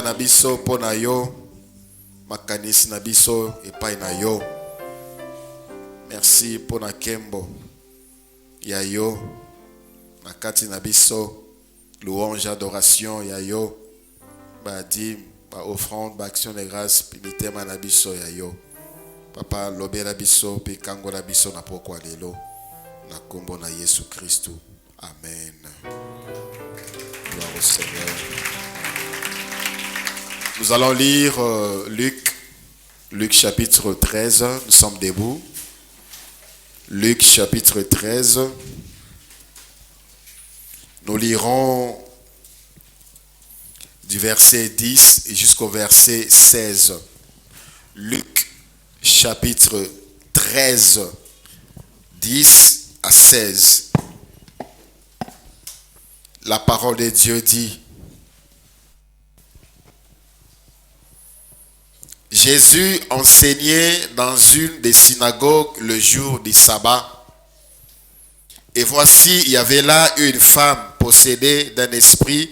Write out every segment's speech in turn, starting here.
na biso pona yo makanisi na biso epai na yo. Merci pona kembo ya yo na kati na biso, louange, adoration ya yo, ba dîme, ba offrande, ba action de grâce, pinitema na biso ya yo. Papa lobela biso pe kangola biso na pokwa lelo na kombo na Yesu Christ. Amen. Gloire au Seigneur. Nous allons lire Luc chapitre 13. Nous sommes debout. Luc chapitre 13. Nous lirons du verset 10 jusqu'au verset 16. Luc chapitre 13, 10 à 16. La parole de Dieu dit: Jésus enseignait dans une des synagogues le jour du sabbat. Et voici, il y avait là une femme possédée d'un esprit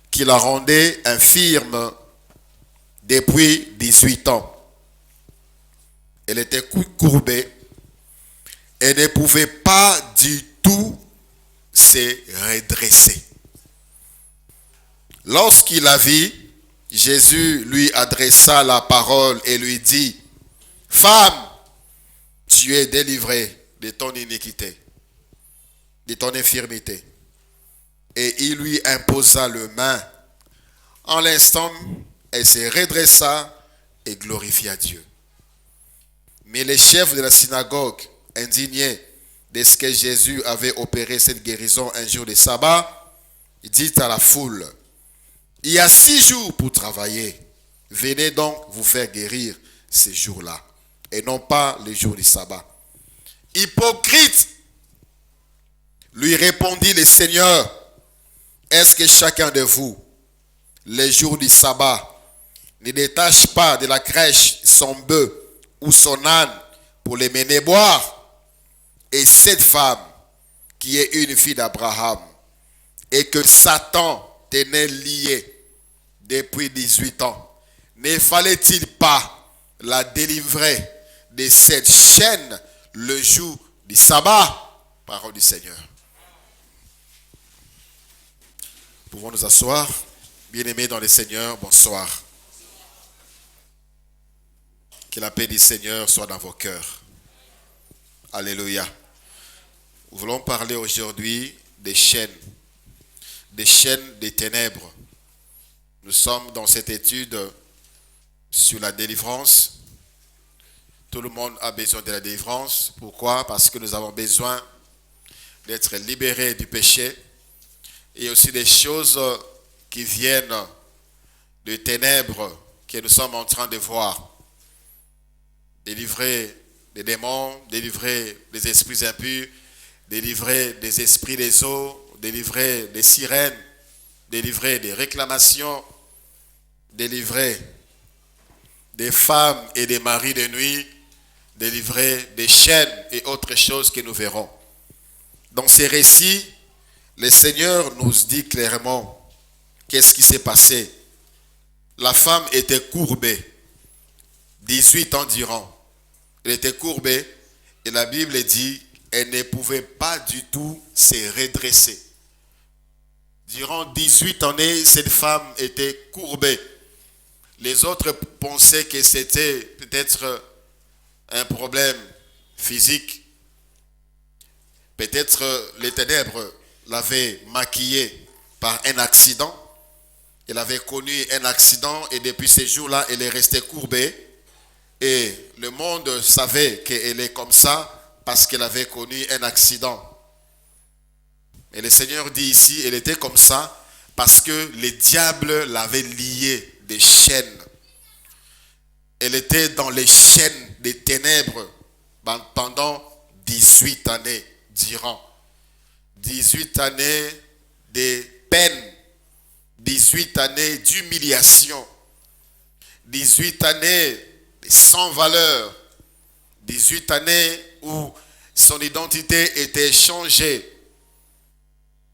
qui la rendait infirme depuis 18 ans. Elle était courbée et ne pouvait pas du tout se redresser. Lorsqu'il la vit, Jésus lui adressa la parole et lui dit: Femme, tu es délivrée de ton iniquité, de ton infirmité. Et il lui imposa le main. En l'instant, elle se redressa et glorifia Dieu. Mais les chefs de la synagogue, indignés de ce que Jésus avait opéré cette guérison un jour de sabbat, dit à la foule: Il y a 6 jours pour travailler. Venez donc vous faire guérir ces jours-là, et non pas les jours du sabbat. Hypocrite, lui répondit le Seigneur, est-ce que chacun de vous, les jours du sabbat, ne détache pas de la crèche son bœuf ou son âne pour les mener boire? Et cette femme, qui est une fille d'Abraham, et que Satan tenait liée depuis 18 ans, ne fallait-il pas la délivrer de cette chaîne le jour du sabbat? Parole du Seigneur. Pouvons nous asseoir? Bien-aimés dans le Seigneur, bonsoir. Que la paix du Seigneur soit dans vos cœurs. Alléluia. Nous voulons parler aujourd'hui des chaînes des ténèbres. Nous sommes dans cette étude sur la délivrance. Tout le monde a besoin de la délivrance. Pourquoi? Parce que nous avons besoin d'être libérés du péché et aussi des choses qui viennent des ténèbres que nous sommes en train de voir. Délivrer des démons, délivrer des esprits impurs, délivrer des esprits des eaux, délivrer des sirènes, délivrer des réclamations, délivrer des femmes et des maris de nuit, délivrer des chaînes et autres choses que nous verrons. Dans ces récits, le Seigneur nous dit clairement qu'est-ce qui s'est passé. La femme était courbée, 18 ans durant. Elle était courbée et la Bible dit qu'elle ne pouvait pas du tout se redresser. Durant 18 années, cette femme était courbée. Les autres pensaient que c'était peut-être un problème physique. Peut-être les ténèbres l'avaient maquillée par un accident. Elle avait connu un accident et depuis ces jours-là, elle est restée courbée. Et le monde savait qu'elle est comme ça parce qu'elle avait connu un accident. Et le Seigneur dit ici, elle était comme ça parce que le diable l'avait liée des chaînes. Elle était dans les chaînes des ténèbres pendant 18 années durant. 18 années de peine, 18 années d'humiliation, 18 années sans valeur, 18 années où son identité était changée.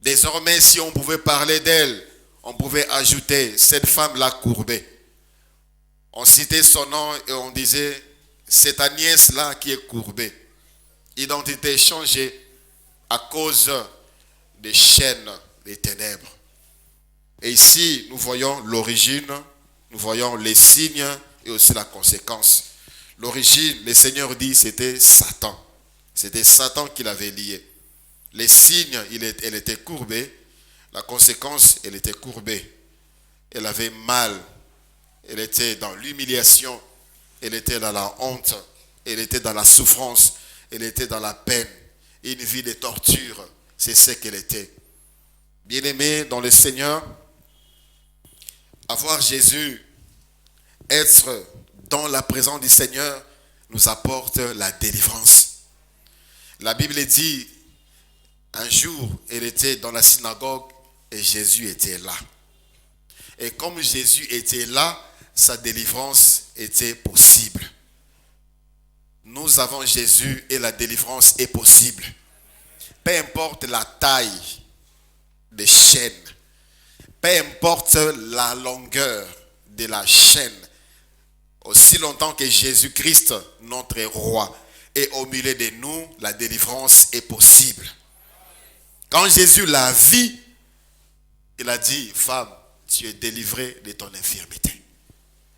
Désormais, si on pouvait parler d'elle, on pouvait ajouter cette femme-là courbée. On citait son nom et on disait, c'est ta nièce-là qui est courbée. Identité changée à cause des chaînes des ténèbres. Et ici, nous voyons l'origine, nous voyons les signes et aussi la conséquence. L'origine, le Seigneur dit, c'était Satan. C'était Satan qui l'avait lié. Les signes, elle était courbée. La conséquence, elle était courbée. Elle avait mal. Elle était dans l'humiliation. Elle était dans la honte. Elle était dans la souffrance. Elle était dans la peine. Une vie de torture. C'est ce qu'elle était. Bien-aimé dans le Seigneur, avoir Jésus, être dans la présence du Seigneur, nous apporte la délivrance. La Bible dit, un jour, elle était dans la synagogue et Jésus était là. Et comme Jésus était là, sa délivrance était possible. Nous avons Jésus et la délivrance est possible. Peu importe la taille des chaînes, peu importe la longueur de la chaîne, aussi longtemps que Jésus-Christ, notre roi, est au milieu de nous, la délivrance est possible. Quand Jésus l'a vu, il a dit, femme, tu es délivrée de ton infirmité.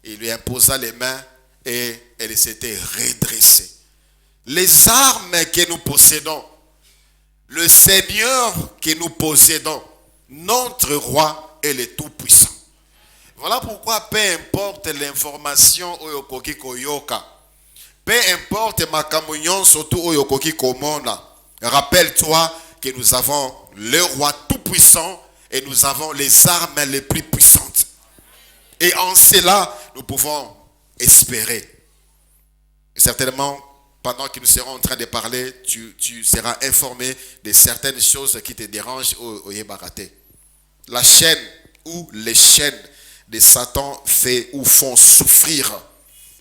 Il lui imposa les mains et elle s'était redressée. Les armes que nous possédons, le Seigneur que nous possédons, notre roi est le Tout-Puissant. Voilà pourquoi peu importe l'information oyokoki koyoka, peu importe makamunyon surtout oyokoki komona, rappelle-toi que nous avons le roi Tout-Puissant et nous avons les armes les plus puissantes. Et en cela, nous pouvons espérer. Et certainement, pendant que nous serons en train de parler, tu seras informé de certaines choses qui te dérangent au Yébarate. La chaîne ou les chaînes de Satan fait ou font souffrir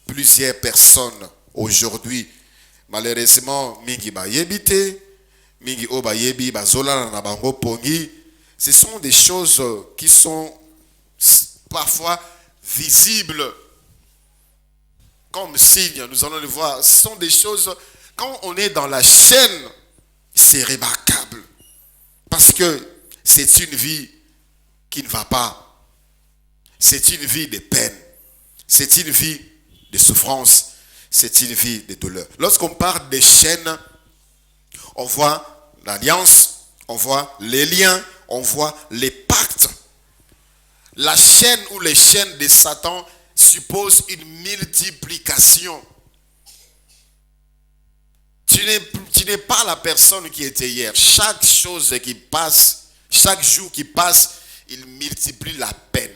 plusieurs personnes aujourd'hui. Malheureusement, mingi ba yebite, mingi o ba yebi ba zola na bango pongi. Ce sont des choses qui sont parfois visibles comme signe, nous allons le voir. Ce sont des choses, quand on est dans la chaîne, c'est remarquable. Parce que c'est une vie qui ne va pas. C'est une vie de peine. C'est une vie de souffrance. C'est une vie de douleur. Lorsqu'on parle des chaînes, on voit l'alliance, on voit les liens, on voit les pactes. La chaîne ou les chaînes de Satan suppose une multiplication. Tu n'es pas la personne qui était hier. Chaque chose qui passe, chaque jour qui passe, il multiplie la peine.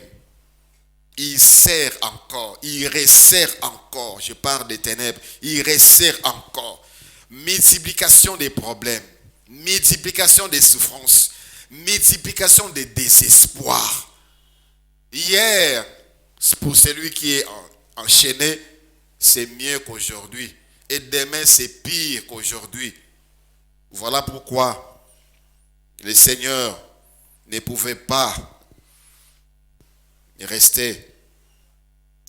Il serre encore, il resserre encore. Je parle des ténèbres, il resserre encore. Multiplication des problèmes, multiplication des souffrances, multiplication des désespoirs. Hier, pour celui qui est enchaîné, c'est mieux qu'aujourd'hui. Et demain, c'est pire qu'aujourd'hui. Voilà pourquoi le Seigneur ne pouvait pas rester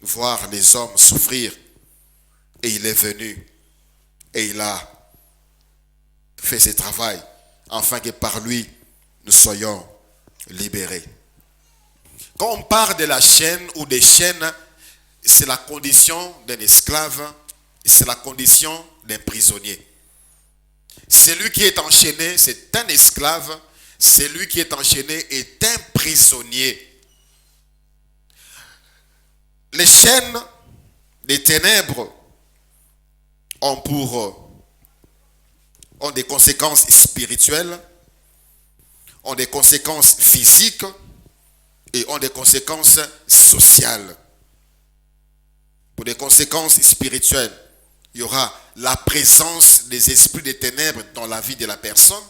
voir les hommes souffrir. Et il est venu et il a fait ce travail afin que par lui, nous soyons libérés. Quand on parle de la chaîne ou des chaînes, c'est la condition d'un esclave, c'est la condition d'un prisonnier. Celui qui est enchaîné, c'est un esclave. Celui qui est enchaîné est un prisonnier. Les chaînes des ténèbres ont des conséquences spirituelles, ont des conséquences physiques, et ont des conséquences sociales. Pour des conséquences spirituelles, il y aura la présence des esprits des ténèbres dans la vie de la personne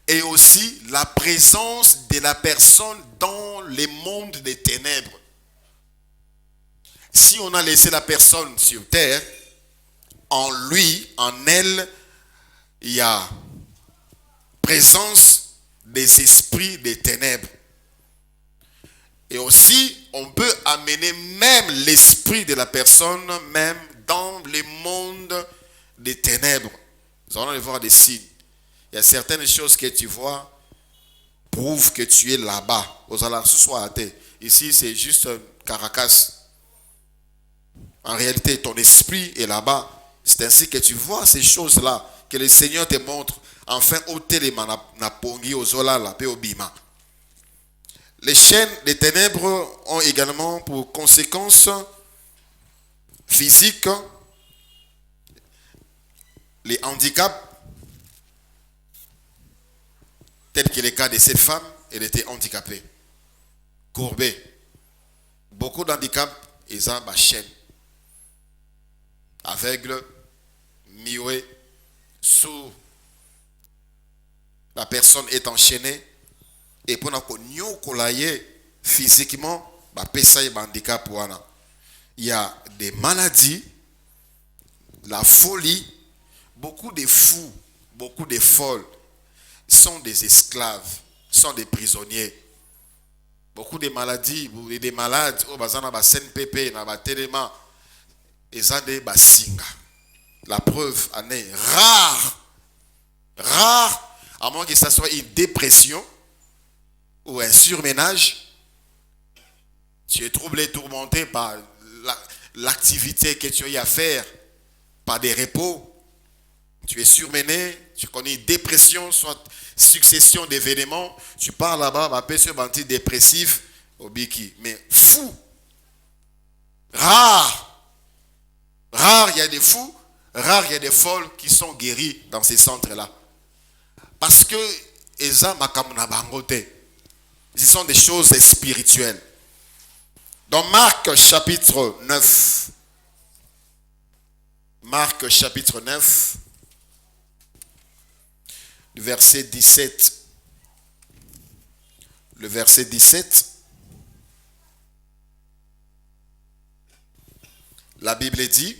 et aussi la présence de la personne dans les mondes des ténèbres. Si on a laissé la personne sur terre, en lui, en elle, il y a présence des esprits des ténèbres. Et aussi, on peut amener même l'esprit de la personne, même dans le monde des ténèbres. Nous allons aller voir des signes. Il y a certaines choses que tu vois, prouvent que tu es là-bas. Aux alentours, soit à terre. Ici, c'est juste un caracas. En réalité, ton esprit est là-bas. C'est ainsi que tu vois ces choses-là, que le Seigneur te montre. Enfin, au téléma, na pongi, au zola, la paix, au bima. Les chaînes des ténèbres ont également pour conséquence physique les handicaps, tel que le cas de cette femme, elle était handicapée, courbée. Beaucoup d'handicaps, ils ont ma chaîne. Aveugle, muet, sourd. La personne est enchaînée. Et pour nous physiquement, il y a des maladies, la folie, beaucoup de fous, beaucoup de folles sont des esclaves, sont des prisonniers. Beaucoup de maladies, des malades, la preuve en est rare, à moins que ça soit une dépression ou un surménage. Tu es troublé, tourmenté par l'activité que tu as eu à faire, par des repos. Tu es surmené, tu connais une dépression, soit succession d'événements. Tu pars là-bas, ma personne antidépressif au biki. Mais fou, rare, il y a des fous, rare, il y a des folles qui sont guéris dans ces centres-là. Parce que ce sont des choses spirituelles. Dans Marc chapitre 9, Marc chapitre 9, le verset 17. Le verset 17. La Bible dit,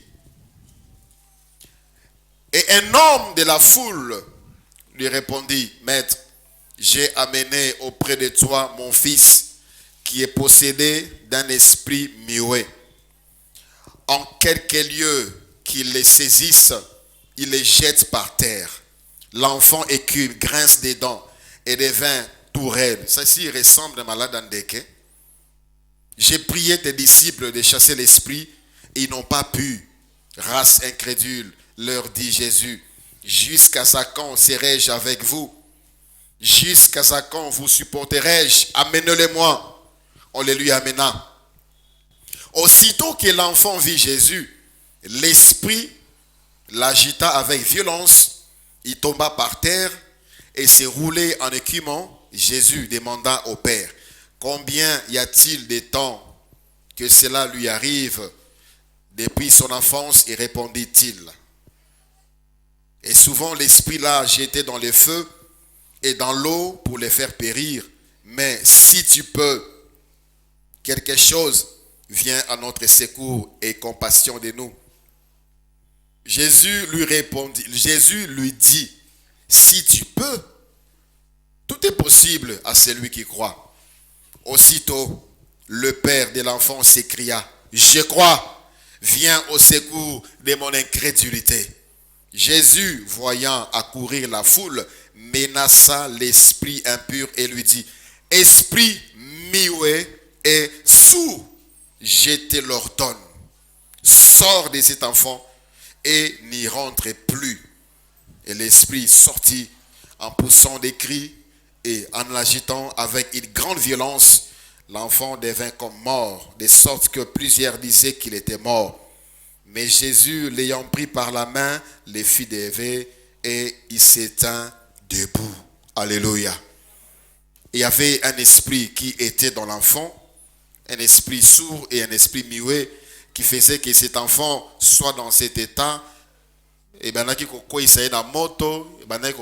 et un homme de la foule lui répondit, Maître, j'ai amené auprès de toi mon fils qui est possédé d'un esprit muet. En quelque lieu qu'il les saisisse, il les jette par terre. L'enfant écume, grince des dents et devint tout raide. Ça ici ressemble à un malade andéqué. J'ai prié tes disciples de chasser l'esprit et ils n'ont pas pu. Race incrédule, leur dit Jésus. Jusqu'à quand serai-je avec vous? Jusqu'à quand vous supporterai-je? Amenez-le-moi. On les lui amena. Aussitôt que l'enfant vit Jésus, l'esprit l'agita avec violence. Il tomba par terre et s'est roulé en écumant. Jésus demanda au Père, combien y a-t-il de temps que cela lui arrive depuis son enfance? Et répondit-il, et souvent l'esprit l'a jeté dans le feu et dans l'eau pour les faire périr. Mais si tu peux, quelque chose vient à notre secours et compassion de nous. Jésus lui dit, si tu peux, tout est possible à celui qui croit. Aussitôt, le père de l'enfant s'écria, je crois, viens au secours de mon incrédulité. Jésus, voyant accourir la foule, menaça l'esprit impur et lui dit, esprit muet et sourd, je te l'ordonne, sors de cet enfant et n'y rentre plus. Et l'esprit sortit en poussant des cris et en l'agitant avec une grande violence. L'enfant devint comme mort, de sorte que plusieurs disaient qu'il était mort. Mais Jésus, l'ayant pris par la main, les fit lever et il s'étint debout. Alléluia. Il y avait un esprit qui était dans l'enfant, un esprit sourd et un esprit muet qui faisait que cet enfant soit dans cet état. Et bien, na moto, na mai.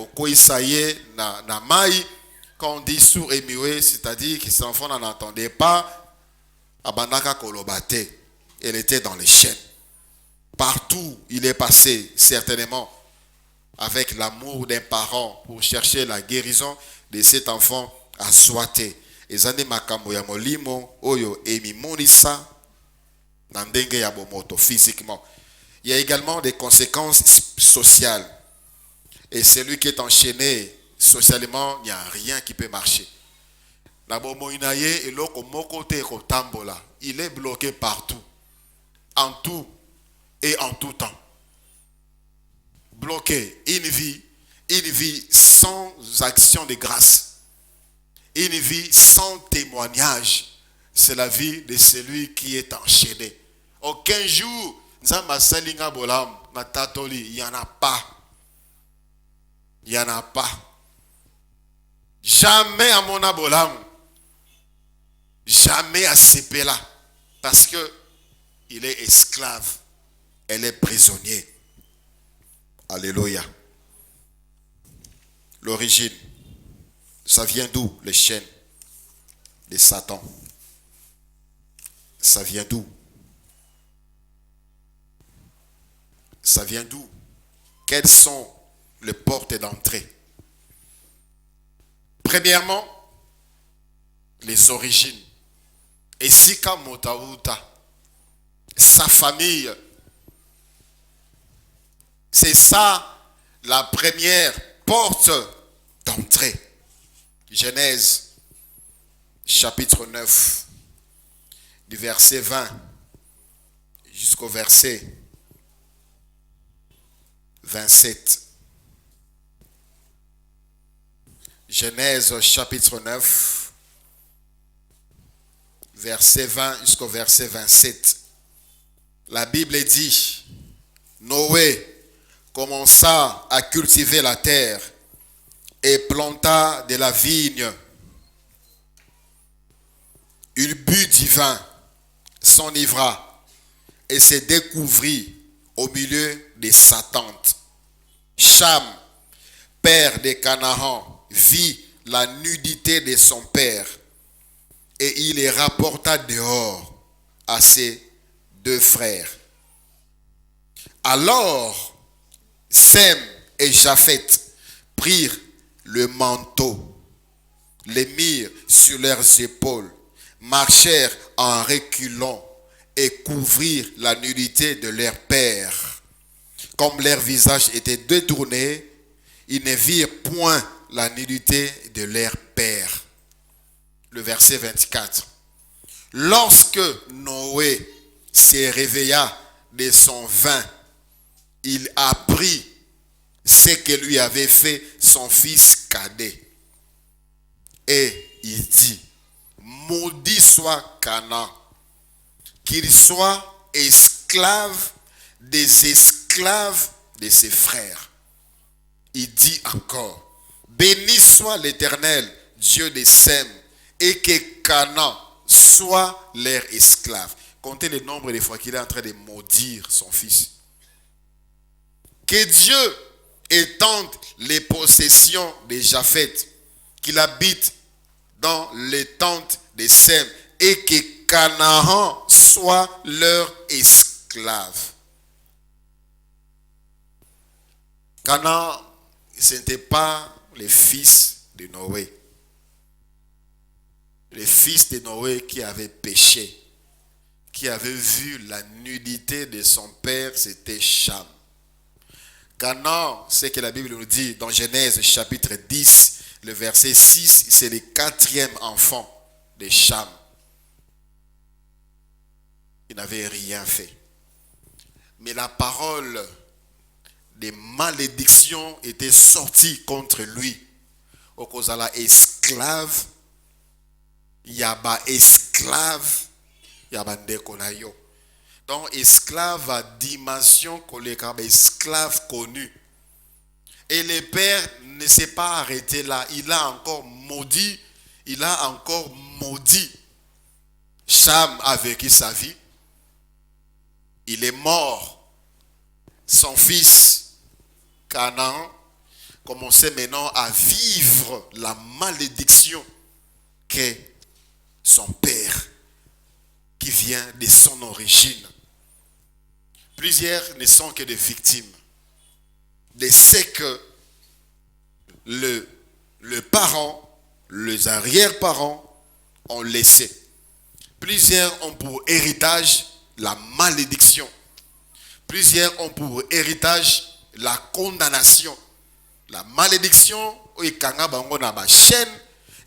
Quand on dit sourd et muet, c'est-à-dire que cet enfant n'en entendait pas. Abandaka kolobate. Elle était dans les chaînes. Partout, il est passé, certainement, avec l'amour d'un parent pour chercher la guérison de cet enfant à Soité. ezande makambo ya molimo oyo emimonisa na ndenge ya bomoto physiquement. Il y a également des conséquences sociales. Et celui qui est enchaîné socialement, il n'y a rien qui peut marcher. Il est bloqué partout, en tout et en tout temps. Bloqué, une vie sans action de grâce, une vie sans témoignage. C'est la vie de celui qui est enchaîné. Aucun jour, il n'y en a pas. Il n'y en a pas. Jamais à mon abolam. Jamais à Sepela. Parce que il est esclave. Elle est prisonnier. Alléluia. L'origine. Ça vient d'où? Les chaînes de Satan. Ça vient d'où? Ça vient d'où? Quelles sont les portes d'entrée? Premièrement, les origines. Et Sika Motaouta, sa famille, c'est ça la première porte d'entrée. Genèse, chapitre 9, du verset 20 jusqu'au verset 27. Genèse chapitre 9, verset 20 jusqu'au verset 27. La Bible dit, Noé commença à cultiver la terre et planta de la vigne. Il but du vin, s'enivra et se découvrit au milieu de sa tente. Cham, père de Canaan, vit la nudité de son père et il les rapporta dehors à ses deux frères. Alors, Sem et Japheth prirent le manteau, les mirent sur leurs épaules, marchèrent en reculant et couvrirent la nudité de leur père. Comme leur visage était détourné, ils ne virent point la nudité de leur père. Le verset 24. Lorsque Noé se réveilla de son vin, il apprit ce que lui avait fait son fils cadet. Et il dit, maudit soit Canaan, qu'il soit esclave des esclaves de ses frères. Il dit encore, béni soit l'Éternel, Dieu de Sem, et que Canaan soit leur esclave. Comptez le nombre de fois qu'il est en train de maudire son fils. Que Dieu étende les possessions de Japheth, qu'il habite dans les tentes de Sem, et que Canaan soit leur esclave. Canaan, ce n'était pas les fils de Noé. Les fils de Noé qui avaient péché, qui avaient vu la nudité de son père, c'était Cham. Canaan, c'est que la Bible nous dit dans Genèse chapitre 10, le verset 6, c'est le 4e enfant de Cham. Il n'avait rien fait. Mais la parole des malédictions était sortie contre lui. Au cause de la esclave, yaba esclave, yaba ndekonayo. Donc esclave à dimension collective, esclave connu. Et le père ne s'est pas arrêté là. Il a encore maudit Cham a vécu sa vie. Il est mort. Son fils, Canaan, commençait maintenant à vivre la malédiction qu'est son père, qui vient de son origine. Plusieurs ne sont que des victimes de ce que le parent, les arrière-parents ont laissé. Plusieurs ont pour héritage la malédiction. Plusieurs ont pour héritage la condamnation. La malédiction, et kanga bango na ba chaîne,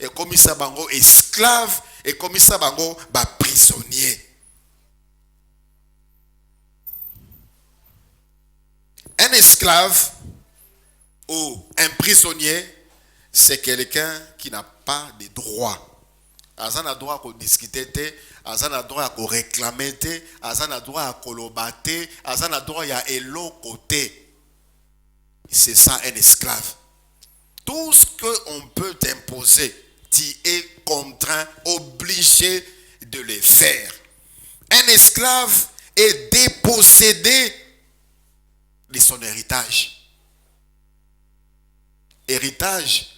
et comme ça bango esclave, et comme ça bango ba prisonnier. Un esclave ou un prisonnier, c'est quelqu'un qui n'a pas de droits. Azan a droit à discuter, azan a droit à réclamer, azan a droit à colobater, azan a droit à elo côté. C'est ça un esclave. Tout ce qu'on peut t'imposer, tu es contraint, obligé de le faire. Un esclave est dépossédé de son héritage. Héritage.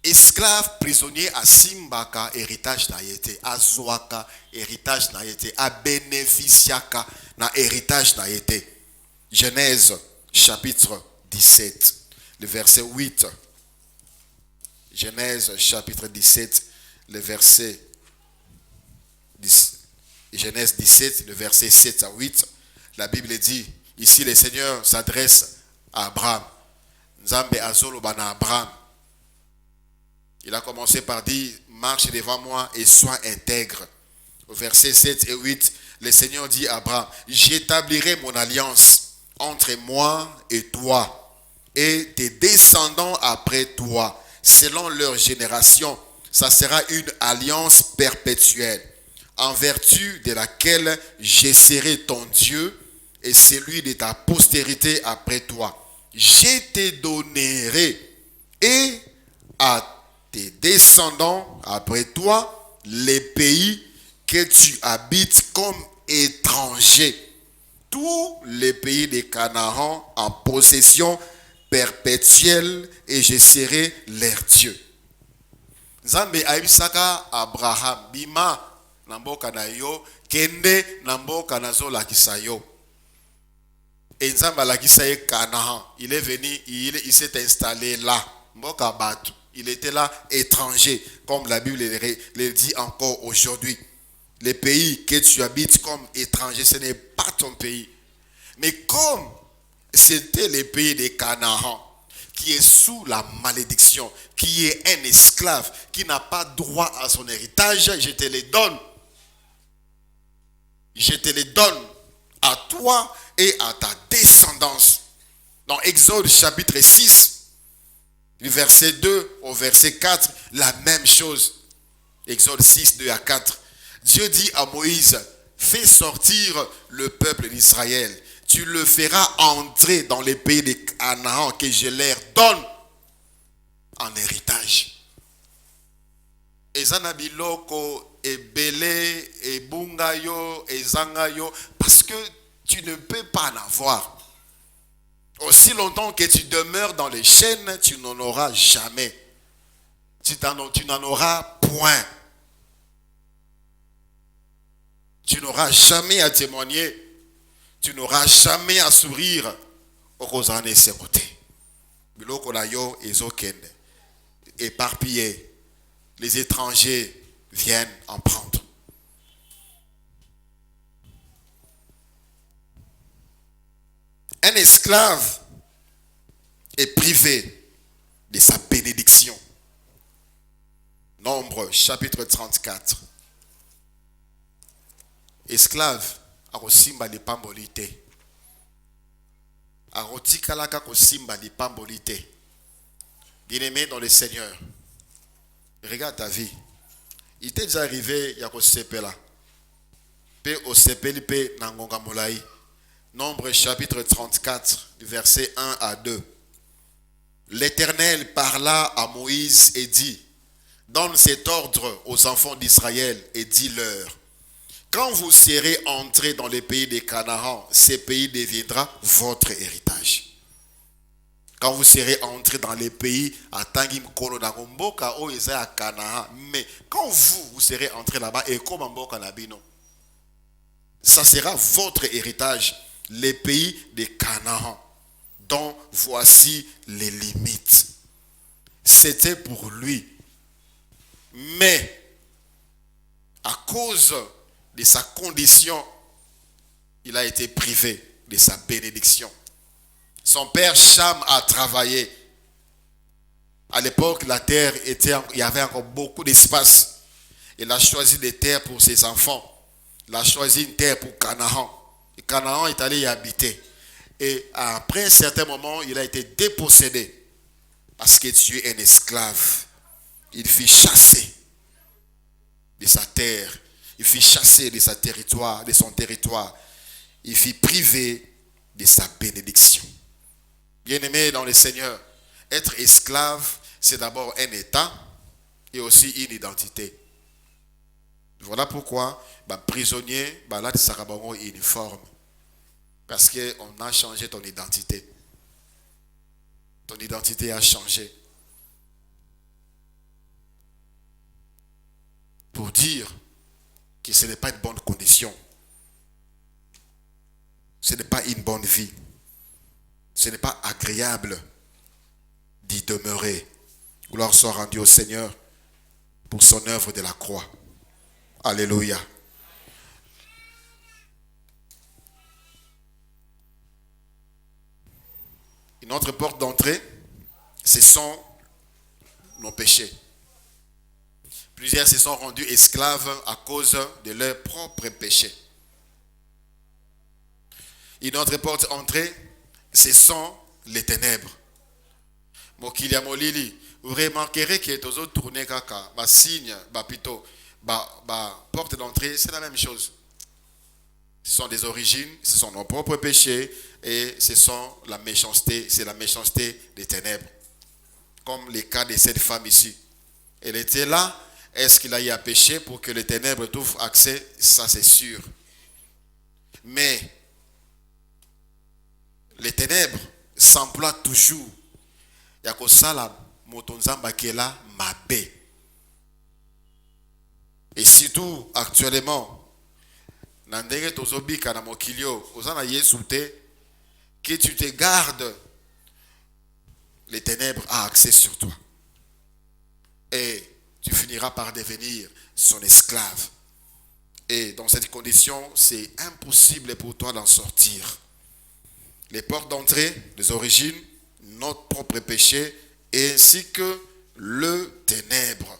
Esclave, prisonnier à Simbaka, héritage n'a été. À Zoaka, héritage n'a été. À Bénéficiaka, héritage n'a été. Genèse, chapitre 17, le verset 8. Genèse, chapitre 17, le verset 10. Genèse 17, le verset 7 à 8. La Bible dit, ici le Seigneur s'adresse à Abraham. Nzambe azolo bana Abraham. Il a commencé par dire, marche devant moi et sois intègre. Au verset 7 et 8, le Seigneur dit à Abraham, j'établirai mon alliance entre moi et toi et tes descendants après toi, selon leur génération. Ça sera une alliance perpétuelle, en vertu de laquelle je serai ton Dieu et celui de ta postérité après toi. Je te donnerai et à tes descendants après toi les pays que tu habites comme étranger, tous les pays de Canaan en possession perpétuelle, et je serai leur Dieu. Nzambe aibisaka Abraham bima namboka na yo kende namboka nazo lakisa yo. Et Nzambe alakisa ye Canaan. Il est venu, il s'est installé là. Mboka batu. Il était là étranger, comme la Bible le dit encore aujourd'hui. Les pays que tu habites comme étranger, ce n'est pas ton pays. Mais comme c'était le pays de Canaan, qui est sous la malédiction, qui est un esclave, qui n'a pas droit à son héritage, je te le donne. Je te le donne à toi et à ta descendance. Dans Exode chapitre 6, du verset 2 au verset 4, la même chose. Exode 6, 2 à 4. Dieu dit à Moïse, fais sortir le peuple d'Israël. Tu le feras entrer dans les pays de Canaan que je leur donne en héritage. Ezana biloko, ebele, ebungayo, ezangayo, parce que tu ne peux pas en avoir. Aussi longtemps que tu demeures dans les chaînes, tu n'en auras jamais. Tu n'en auras point. Tu n'auras jamais à témoigner. Tu n'auras jamais à sourire. Okozane sekote. Biloko na yo ezokende. Éparpillé. Les étrangers viennent en prendre. Un esclave est privé de sa bénédiction. Nombre chapitre 34. Esclave akosimba lipamboli te. Akotikalaka kosimba lipamboli te. Bien-aimé dans le Seigneur, regarde ta vie. Il t'est déjà arrivé ya kosepela. Pe osepeli pe nangonga molai. Nombre chapitre 34, du verset 1 à 2. L'Éternel parla à Moïse et dit, donne cet ordre aux enfants d'Israël et dis-leur, quand vous serez entrés dans les pays des Canaan, ces pays deviendra votre héritage. Quand vous serez entrés dans les pays à Tangim Kolonagomboka, au à Canaan, mais quand vous serez entrés là-bas, et comme Mboka Nabino, ça sera votre héritage. Les pays de Canaan, dont voici les limites. C'était pour lui. Mais à cause de sa condition, il a été privé de sa bénédiction. Son père Cham a travaillé. À l'époque, la terre il y avait encore beaucoup d'espace. Il a choisi des terres pour ses enfants. Il a choisi une terre pour Canaan. Et Canaan est allé y habiter. Et après un certain moment, il a été dépossédé parce que tu es un esclave. Il fut chassé de sa terre. Il fut chassé de son territoire. Il fut privé de sa bénédiction. Bien-aimé dans le Seigneur, être esclave, c'est d'abord un état et aussi une identité. Voilà pourquoi, prisonnier, là, tu seras uniforme. Parce qu'on a changé ton identité. Ton identité a changé. Pour dire que ce n'est pas une bonne condition. Ce n'est pas une bonne vie. Ce n'est pas agréable d'y demeurer. Gloire soit rendue au Seigneur pour son œuvre de la croix. Alléluia. Une autre porte d'entrée, ce sont nos péchés. Plusieurs se sont rendus esclaves à cause de leurs propres péchés. Une autre porte d'entrée, ce sont les ténèbres. Mokilia molili, vous remarquerez que tous autres tournés kaka, signe, plutôt, porte d'entrée, c'est la même chose. Ce sont des origines, ce sont nos propres péchés et ce sont la méchanceté, c'est la méchanceté des ténèbres. Comme le cas de cette femme ici. Elle était là, est-ce qu'il a eu à pécher pour que les ténèbres trouvent accès? Ça c'est sûr. Mais les ténèbres s'emploient toujours. Il y a que ça là, motonzamba qui est là, mabé. Et surtout actuellement, nandenge tozobika na mokilio, ozana yesute, que tu te gardes, les ténèbres ont accès sur toi. Et tu finiras par devenir son esclave. Et dans cette condition, c'est impossible pour toi d'en sortir. Les portes d'entrée, les origines, notre propre péché, ainsi que le ténèbre.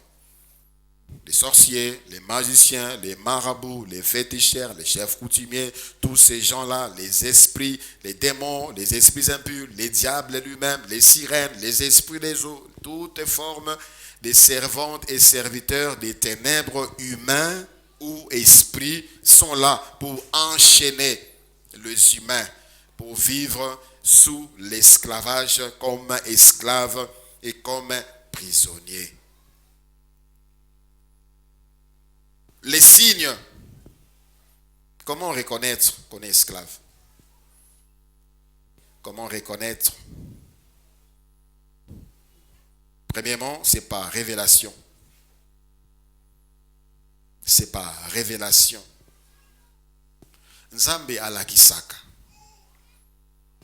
Les sorciers, les magiciens, les marabouts, les féticheurs, les chefs coutumiers, tous ces gens-là, les esprits, les démons, les esprits impurs, les diables lui-même, les sirènes, les esprits des eaux, toutes formes des servantes et serviteurs des ténèbres humains ou esprits sont là pour enchaîner les humains, pour vivre sous l'esclavage comme esclaves et comme prisonniers. Les signes. Comment reconnaître qu'on est esclave? Comment reconnaître? Premièrement, c'est par révélation. C'est par révélation. Nzambe alakisaka.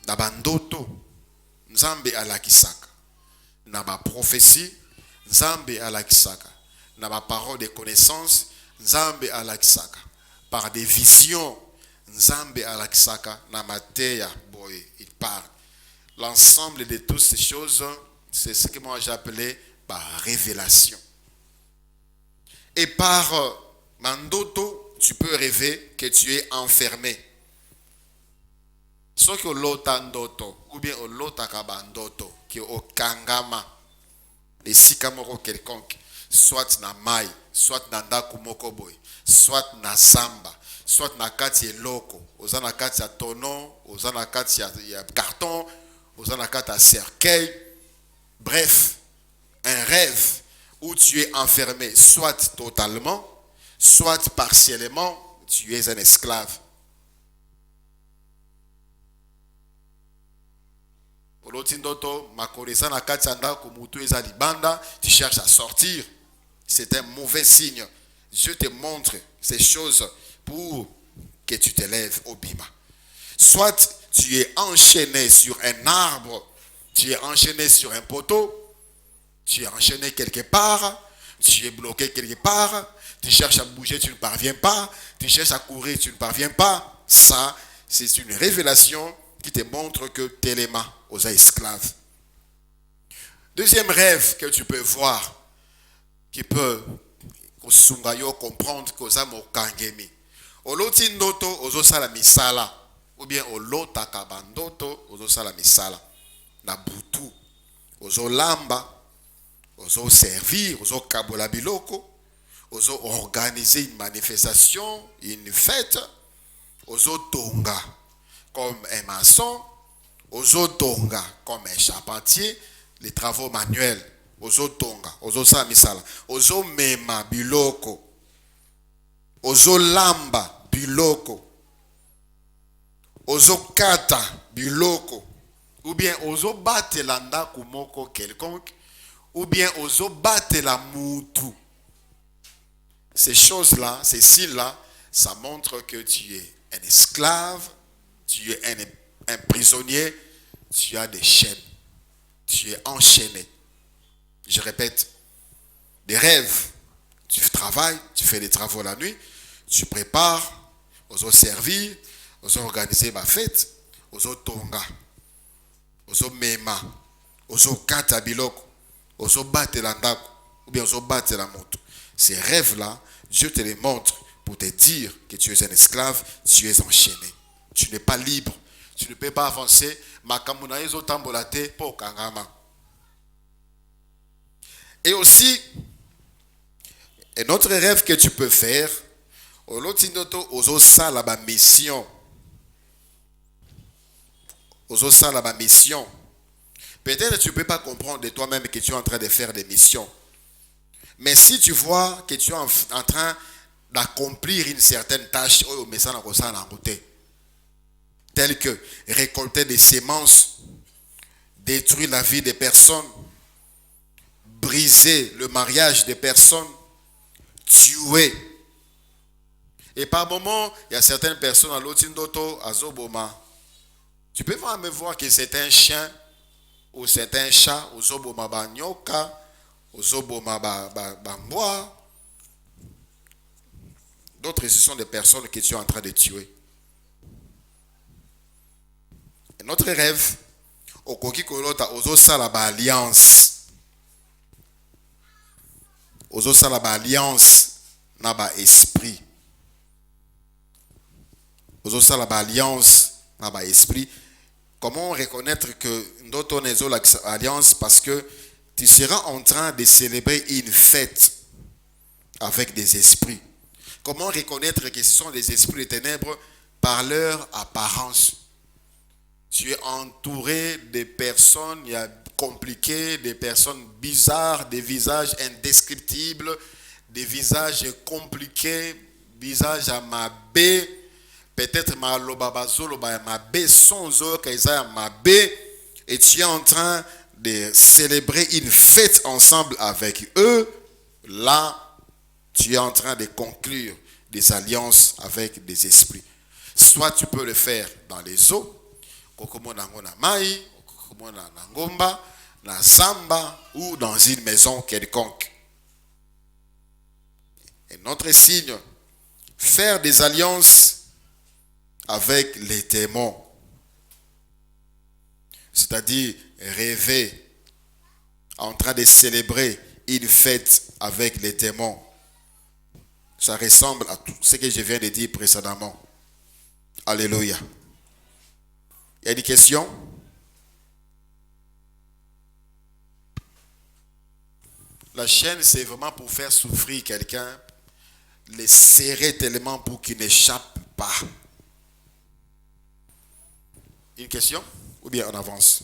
Nabandoto. Nzambe alakisaka. Naba prophétie. Nzambe alakisaka. Naba parole de connaissance. Nzambe alakisaka. Par des visions. Nzambe alakisaka. Namateya boy. Il parle. L'ensemble de toutes ces choses, c'est ce que moi j'ai appelé par révélation. Et par mandoto, tu peux rêver que tu es enfermé. Soit que l'ota ndoto, ou bien l'ota kabandoto, qui est au kangama, et sikamoro quelconque, soit na mai, soit na ndaku mokoboy, soit na samba, soit na kati ya loko, oza na kati ya tonon, oza na kati ya carton, oza na kati ya cercueil. Bref, un rêve où tu es enfermé, soit totalement, soit partiellement, tu es un esclave. Tu cherches à sortir. C'est un mauvais signe. Dieu te montre ces choses pour que tu te lèves au bima. Soit tu es enchaîné sur un arbre, tu es enchaîné sur un poteau, tu es enchaîné quelque part, tu es bloqué quelque part, Tu cherches à bouger, tu ne parviens pas. Tu cherches à courir, tu ne parviens pas. Ça, c'est une révélation qui te montre que Téléma aux esclaves. Deuxième rêve que tu peux voir, qui peut comprendre que ça mokangemi. Oloti ndoto ozo sala misala, ou bien olota kabandoto ozo sala misala. Na butu, ozo lamba, ozo servir, ozo kabola biloko, ozo organiser une manifestation, une fête, ozo tonga comme un maçon, ozo tonga comme un charpentier, les travaux manuels, ozo tonga, ozo sala misala, ozo mema biloko, ozo lamba biloko, ozo kata biloko, ou bien ozo battre la ndako moko quelconque, ou bien ozo battre la moutou. Ces choses-là, ces signes-là, ça montre que tu es un esclave, tu es un prisonnier, tu as des chaînes, tu es enchaîné. Je répète, des rêves, tu travailles, tu fais des travaux la nuit, tu prépares, ozo servir, ozo organiser ma fête, ozo tonga, ozo mema, ozo kata biloko, ozo battre la ndako, ou bien ozo battre la moto. Ces rêves-là, Dieu te les montre pour te dire que tu es un esclave, tu es enchaîné. Tu n'es pas libre. Tu ne peux pas avancer. Et aussi, un autre rêve que tu peux faire, mission. Peut-être que tu ne peux pas comprendre de toi-même que tu es en train de faire des missions. Mais si tu vois que tu es en train d'accomplir une certaine tâche, telle que récolter des semences, détruire la vie des personnes, briser le mariage des personnes, tuer. Et par moment, il y a certaines personnes à l'Otindoto, à Zoboma. Tu peux me voir que c'est un chien ou c'est un chat, ou Zoboma Banyoka, d'autres, ce sont des personnes que tu es en train de tuer. Et notre rêve, okoki kolota ozo sala ba alliance. Ozo sala ba alliance na ba esprit. Ozo sala ba alliance na ba esprit. Comment reconnaître que notre alliance? Parce que tu seras en train de célébrer une fête avec des esprits. Comment reconnaître que ce sont des esprits de ténèbres? Par leur apparence. Tu es entouré de personnes compliquées, des personnes bizarres, des visages indescriptibles, des visages compliqués, visages à mabé, peut-être malobabazolo mabé, sans eux qu'ils mabé, et tu es en train de célébrer une fête ensemble avec eux. Là, tu es en train de conclure des alliances avec des esprits. Soit tu peux le faire dans les eaux, ou dans une maison quelconque. Et notre signe, faire des alliances avec les démons. C'est-à-dire rêver en train de célébrer une fête avec les démons. Ça ressemble à tout ce que je viens de dire précédemment. Alléluia. Il y a des questions? La chaîne, c'est vraiment pour faire souffrir quelqu'un, les serrer tellement pour qu'il n'échappe pas. Une question? Ou bien on avance?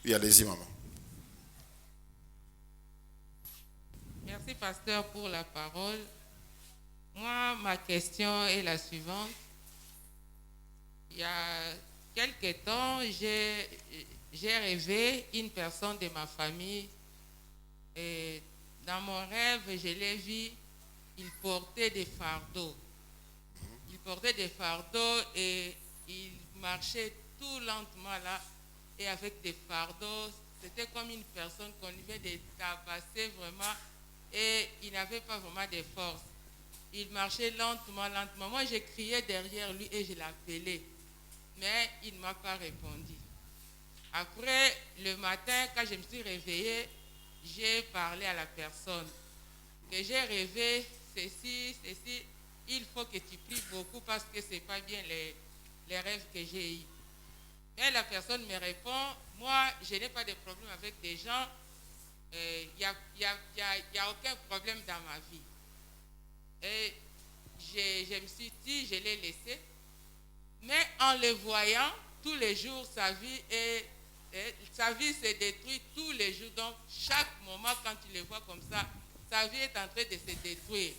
Oui, allez-y, maman. Merci, pasteur, pour la parole. Moi, ma question est la suivante. Il y a quelque temps, j'ai rêvé une personne de ma famille. Et dans mon rêve, je l'ai vu, il portait des fardeaux. Il portait des fardeaux et il marchait tout lentement là. Et avec des fardeaux, c'était comme une personne qu'on vient de tabasser vraiment et il n'avait pas vraiment de force. Il marchait lentement, lentement. Moi, j'ai crié derrière lui et je l'appelais, mais il ne m'a pas répondu. Après, le matin, quand je me suis réveillée, j'ai parlé à la personne que j'ai rêvé ceci, ceci. Il faut que tu pries beaucoup parce que ce n'est pas bien les rêves que j'ai eus. Mais la personne me répond, moi, je n'ai pas de problème avec des gens. Il n'y a aucun problème dans ma vie. Et je me suis dit, je l'ai laissé. Mais en le voyant, tous les jours, sa vie se détruit tous les jours. Donc, chaque moment, quand tu le vois comme ça, sa vie est en train de se détruire.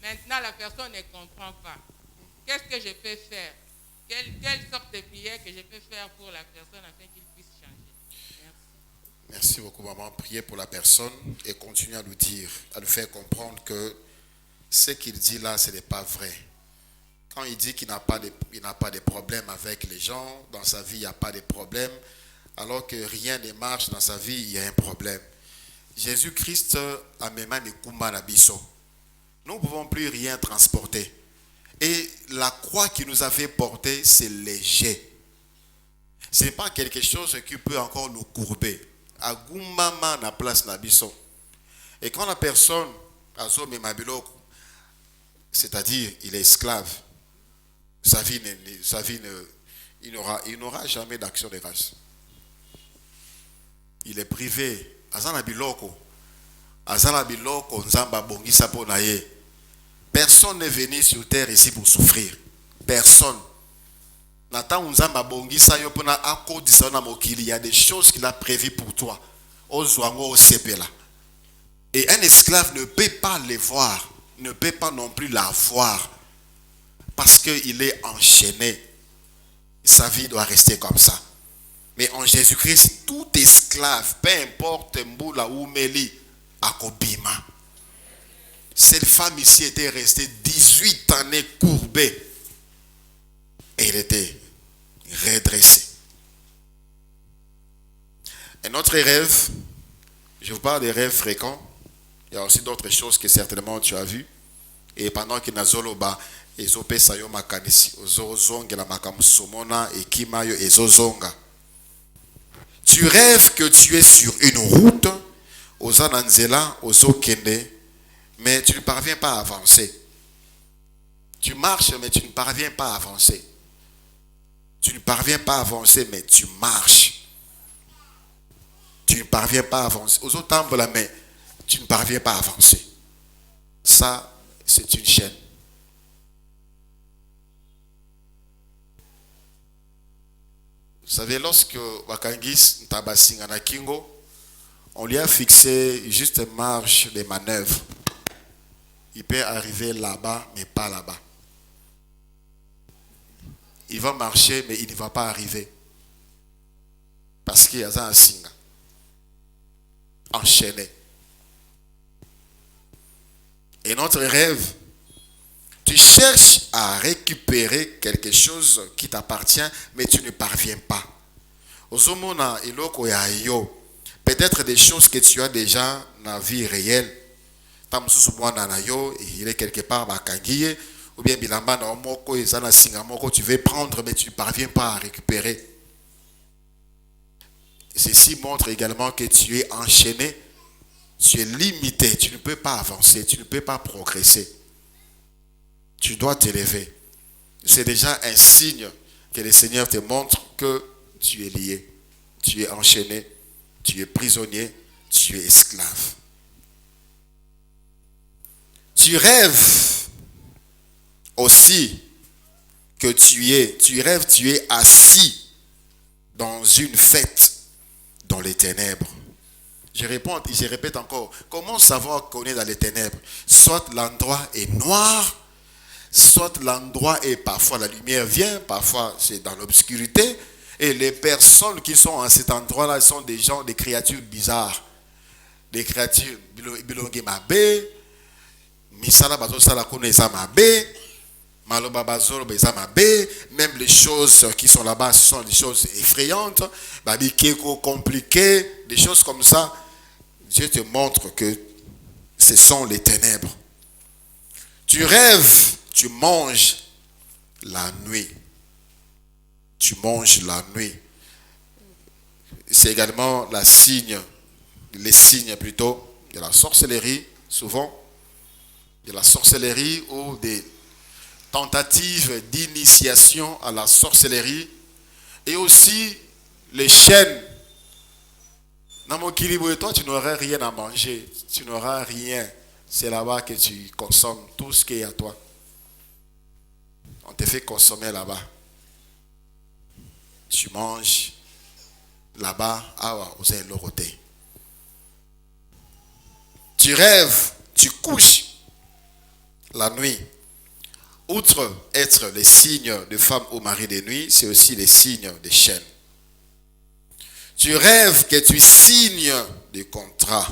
Maintenant, la personne ne comprend pas. Qu'est-ce que je peux faire? Quelle sorte de prière que je peux faire pour la personne afin qu'il puisse changer? Merci. Merci beaucoup, maman. Priez pour la personne et continuez à lui dire, à lui faire comprendre que ce qu'il dit là, ce n'est pas vrai. Quand il dit qu'il n'a pas de problème avec les gens, dans sa vie, il n'y a pas de problème, alors que rien ne marche dans sa vie, il y a un problème. Jésus-Christ a même un kumba na biso. Nous ne pouvons plus rien transporter. Et la croix qui nous avait porté, c'est léger. Ce n'est pas quelque chose qui peut encore nous courber. Agumama na place na biso. Et quand la personne a zo memabiloko, c'est-à-dire il est esclave, il n'aura jamais d'action de grâce. Il est privé. Azana biloko nzamba bongisa po na ye. Personne n'est venu sur terre ici pour souffrir. Personne. Il y a des choses qu'il a prévues pour toi. Et un esclave ne peut pas les voir, ne peut pas non plus la voir, parce qu'il est enchaîné. Sa vie doit rester comme ça. Mais en Jésus-Christ, tout esclave, peu importe Mboula ou Meli, akobima. Cette femme ici était restée 18 années courbée. Et elle était redressée. Un autre rêve, je vous parle des rêves fréquents. Il y a aussi d'autres choses que certainement tu as vues. Et pendant que Nazoloba, Ezope Sayo Makanisi, Ozozonga la Makamsomona et Kimayo Ezozonga. Tu rêves que tu es sur une route, Ozananzela, Ozokende, mais tu ne parviens pas à avancer. Tu marches, mais tu ne parviens pas à avancer. Tu ne parviens pas à avancer, mais tu marches. Tu ne parviens pas à avancer. Aux autres temps, mais tu ne parviens pas à avancer. Ça, c'est une chaîne. Vous savez, lorsque Wakangis Ntabasinga na Kingo, on lui a fixé juste une marge de manœuvre. Il peut arriver là-bas, mais pas là-bas. Il va marcher, mais il ne va pas arriver. Parce qu'il y a un signe. Enchaîné. Et notre rêve, tu cherches à récupérer quelque chose qui t'appartient, mais tu ne parviens pas. Peut-être des choses que tu as déjà dans la vie réelle. Il est quelque part ou bien tu veux prendre, mais tu ne parviens pas à récupérer. Ceci montre également que tu es enchaîné, tu es limité, tu ne peux pas avancer, tu ne peux pas progresser. Tu dois t'élever. C'est déjà un signe que le Seigneur te montre que tu es lié, tu es enchaîné, tu es prisonnier, tu es esclave. Tu rêves aussi que tu es assis dans une fête dans les ténèbres. Je répète encore, comment savoir qu'on est dans les ténèbres? Soit l'endroit est noir, soit l'endroit est parfois la lumière vient, parfois c'est dans l'obscurité, et les personnes qui sont à cet endroit-là sont des gens, des créatures bizarres, des créatures bilongi mabe, misala bazo sala koneza mabe, maloba bazolo beza mabe, même les choses qui sont là-bas, ce sont des choses effrayantes, babikeko compliquées, des choses comme ça. Dieu te montre que ce sont les ténèbres. Tu rêves, tu manges la nuit. Tu manges la nuit. C'est également les signes plutôt de la sorcellerie, souvent. De la sorcellerie ou des tentatives d'initiation à la sorcellerie. Et aussi les chaînes. Dans mon kilibo, toi, tu n'auras rien à manger. Tu n'auras rien. C'est là-bas que tu consommes tout ce qui est à toi. On te fait consommer là-bas. Tu manges là-bas, vous avez l'oroté. Tu rêves, tu couches la nuit. Outre être les signes de femme ou mari de nuit, c'est aussi les signes des chaînes. Tu rêves que tu signes des contrats.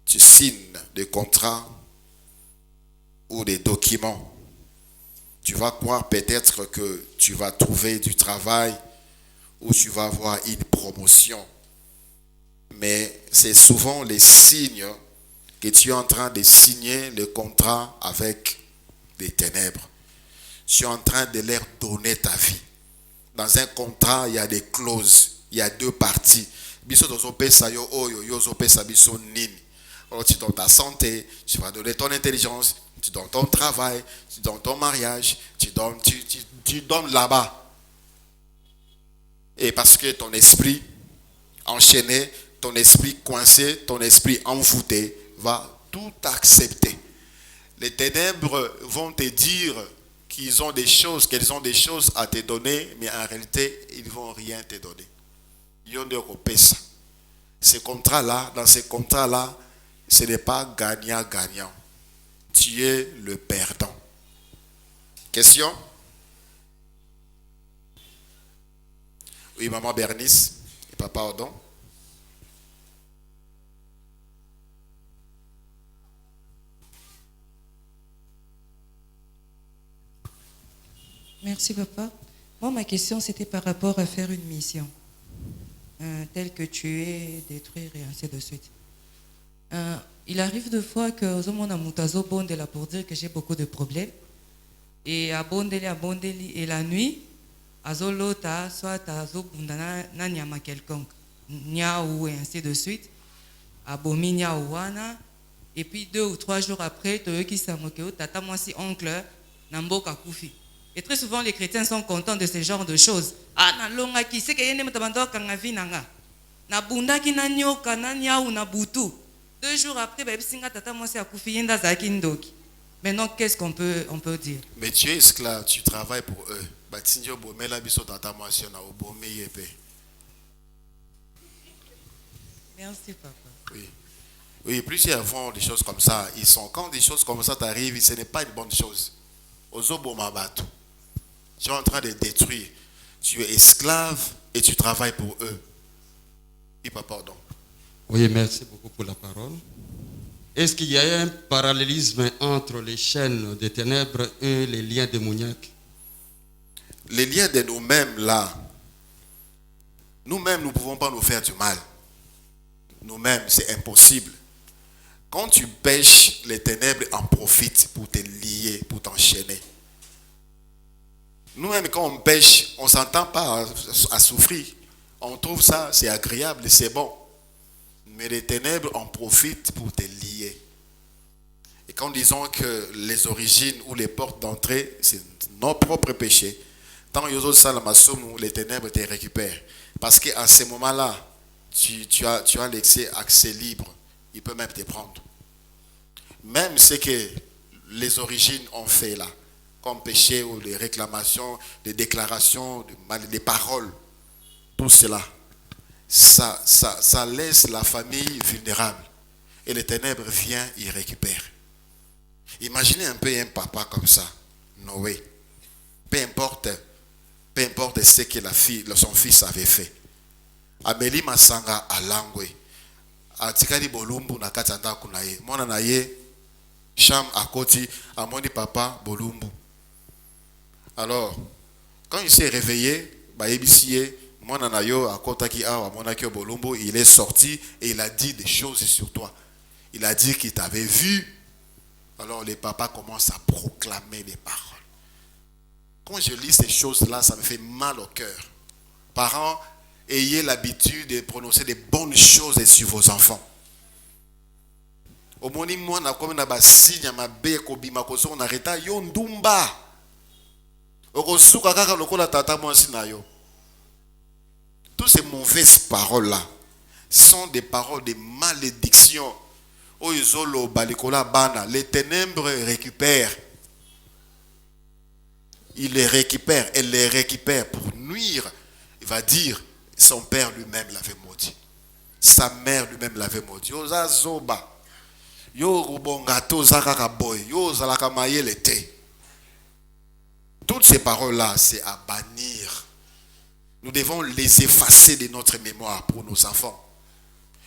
Tu signes des contrats ou des documents. Tu vas croire peut-être que tu vas trouver du travail ou tu vas avoir une promotion. Mais c'est souvent les signes que tu es en train de signer le contrat avec les ténèbres. Tu es en train de leur donner ta vie. Dans un contrat, il y a des clauses. Il y a deux parties. Alors, tu donnes ta santé, tu vas donner ton intelligence, tu donnes ton travail, tu donnes ton mariage, tu donnes là-bas. Et parce que ton esprit enchaîné, ton esprit coincé, ton esprit envoûté va tout accepter. Les ténèbres vont te dire qu'elles ont des choses à te donner, mais en réalité, ils ne vont rien te donner. Ils ont des repères. Dans ces contrats-là, ce n'est pas gagnant-gagnant. Tu es le perdant. Question? Oui, maman Bernice et papa Odon. Merci papa. Moi, ma question, c'était par rapport à faire une mission. Telle que tuer, détruire et ainsi de suite. Il arrive de fois que Ozomona Mutazo Bondela pour dire que j'ai beaucoup de problèmes. Et à Bondeli, et la nuit, Azolota, soit Azobundana, Nanyama quelconque, Niaou et ainsi de suite, Abomi Niaouana. Et puis 2 ou 3 jours après, Toyoki Samokeo, Tata Mwasi oncle, Namboka Koufi. Et très souvent, les chrétiens sont contents de ce genre de choses. Ah, na longa ki, c'est que yene mutabando kangavi nanga. Na bunda ki na nyoka, na niaou, na butu. 2 jours après, tata moi c'est à Koufi yenda zaki ndoki. Maintenant, qu'est-ce qu'on peut dire? Mais tu es esclave, tu travailles pour eux. Merci papa. Oui, plusieurs font des choses comme ça. Quand des choses comme ça t'arrivent, ce n'est pas une bonne chose. Tu es en train de détruire. Tu es esclave et tu travailles pour eux. Et papa, pardon. Oui, merci beaucoup pour la parole. Est-ce qu'il y a un parallélisme entre les chaînes des ténèbres et les liens démoniaques? Les liens de nous-mêmes, là, nous-mêmes, nous ne pouvons pas nous faire du mal. Nous-mêmes, c'est impossible. Quand tu pêches, les ténèbres en profitent pour te lier, pour t'enchaîner. Nous-mêmes, quand on pêche, on ne s'entend pas à souffrir. On trouve ça, c'est agréable, c'est bon. Mais les ténèbres en profitent pour te lier. Et quand disons que les origines ou les portes d'entrée, c'est nos propres péchés, tant les ténèbres te récupèrent. Parce qu'à ce moment-là, tu as accès libre. Il peut même te prendre. Même ce que les origines ont fait là, comme péché ou les réclamations, les déclarations, les paroles, tout cela, ça laisse la famille vulnérable. Et les ténèbres viennent y récupérer. Imaginez un peu un papa comme ça, Noé. Peu importe ce que son fils avait fait. Abeli Masanga à Langwe. Atikali Bolumbu na katanda kunaye. Mona na ye Cham à côté, amoni papa Bolumbu. Alors, quand il s'est réveillé, Bayebissiye, Il est sorti et il a dit des choses sur toi. Il a dit qu'il t'avait vu. Alors les papas commencent à proclamer des paroles. Quand je lis ces choses-là, ça me fait mal au cœur. Parents, ayez l'habitude de prononcer des bonnes choses sur vos enfants. Au moni moi na comme na basinya mabe ko bima ko so na reta yo ndumba. Okosuka kaka lokola tata mwasi na yo. Toutes ces mauvaises paroles-là sont des paroles de malédiction. Les ténèbres récupèrent. Il les récupère, elle les récupère pour nuire. Il va dire, son père lui-même l'avait maudit. Sa mère lui-même l'avait maudit. Toutes ces paroles-là, c'est à bannir. Nous devons les effacer de notre mémoire pour nos enfants.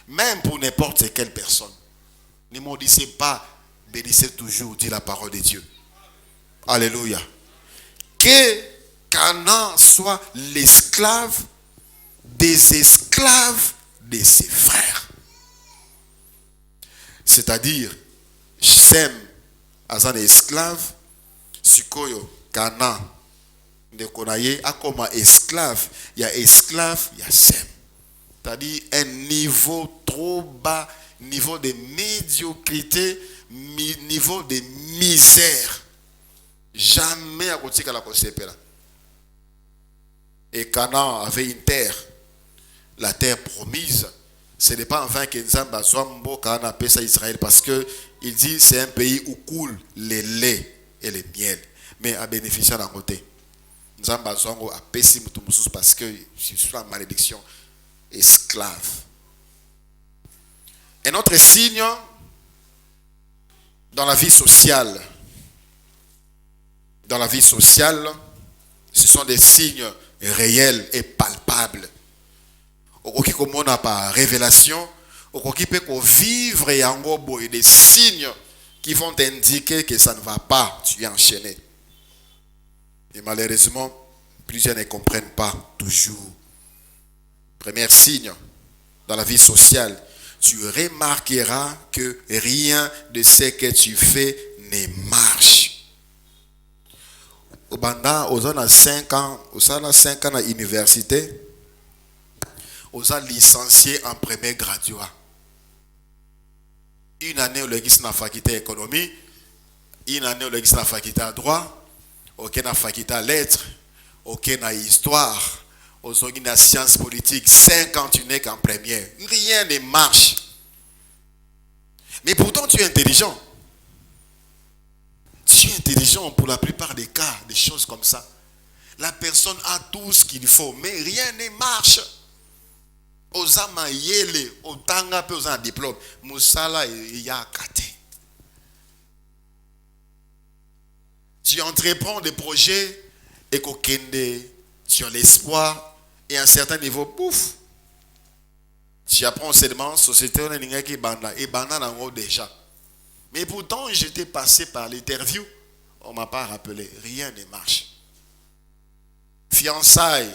Même pour n'importe quelle personne. Ne maudissez pas, bénissez toujours, dit la parole de Dieu. Alléluia. Que Canaan soit l'esclave des esclaves de ses frères. C'est-à-dire, Sem, as un esclave, Sikoyo, Canaan, de Konaye, a comme esclave, il y a esclave, il y a Sem. C'est-à-dire un niveau trop bas, niveau de médiocrité, niveau de misère. Jamais à côté de la Kosepela. Et Canaan avait une terre, la terre promise. Ce n'est pas en vain que Nzamba soit mbo Canaan appelle ça Israël, parce que il dit c'est un pays où coule le lait et le miel. Mais à bénéficier d'un côté. Nzamba soit mbo appelle ça parce que je suis en malédiction. Esclave. Un autre signe dans la vie sociale. Dans la vie sociale, ce sont des signes réels et palpables. Okoki komona par révélation, okoki peut vivre et en gros des signes qui vont indiquer que ça ne va pas, tu es enchaîné. Et malheureusement, plusieurs ne comprennent pas toujours. Premier signe dans la vie sociale, tu remarqueras que rien de ce que tu fais ne marche. Au Banda, aux ans 5 ans, aux ans 5 ans à l'université, aux ans licenciés en premier graduat. Une année au légis na faculté économie, une année au légis na faculté à droit, aucun na faculté à lettres, aucun na histoire, aux na sciences politiques, 5 ans tu n'es qu'en première. Rien ne marche. Mais pourtant tu es intelligent. Tu es intelligent pour la plupart des cas, des choses comme ça. La personne a tout ce qu'il faut, mais rien ne marche. Osama yele, otanga pe osa diplôme, musala ya kate. Tu entreprends des projets et kokende, tu as l'espoir et à un certain niveau, pouf. Tu apprends seulement société on est qui banda et banda nango déjà. Mais pourtant, j'étais passé par l'interview. On ne m'a pas rappelé. Rien ne marche. Fiançailles.